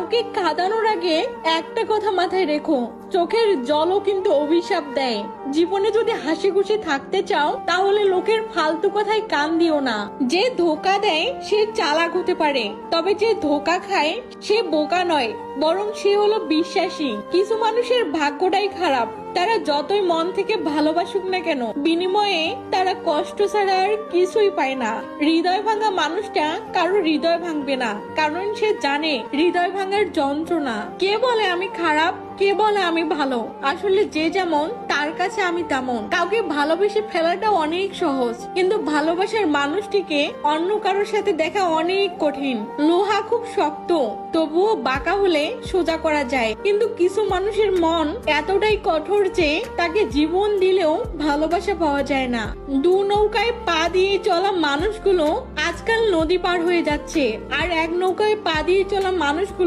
কাউকে কাঁদানোর আগে একটা কথা মাথায় রেখো, চোখের জলও কিন্তু অভিশাপ দেয়। জীবনে যদি হাসি খুশি থাকতে চাও তাহলে লোকের ফালতু কথায় কান দিও না। যে ধোকা দেয় সে চালাক হতে পারে, তবে যে ধোকা খায় সে বোকা নয়, বরং সে হলো বিশ্বাসী। কিছু মানুষের ভাগ্যটাই খারাপ, তারা যতই মন থেকে ভালোবাসুক না কেন বিনিময়ে তারা কষ্ট ছাড়া আর কিছুই পায় না। হৃদয় ভাঙা মানুষটা কারো হৃদয় ভাঙবে না, কারণ সে জানে হৃদয় ভাঙার যন্ত্রণা। কে বলে আমি খারাপ, কে বলে আমি ভালো, আসলে যে যেমন তার কাছে আমি তেমন। কাউকে ভালোবেসে ফেলাটা অনেক সহজ, কিন্তু ভালোবাসার মানুষটিকে অন্য কারোর সাথে দেখা অনেক কঠিন। লোহা খুব শক্ত, তবুও বাঁকা হলে সোজা করা যায়, কিন্তু কিছু মানুষের মন এতটাই কঠোর যে তাকে জীবন দিলেও ভালোবাসা পাওয়া যায় না। দু নৌকায় পা দিয়ে চলা মানুষগুলো আজকাল নদী পার হয়ে যাচ্ছে, আর এক নৌকায় পা দিয়ে চলা মানুষগুলো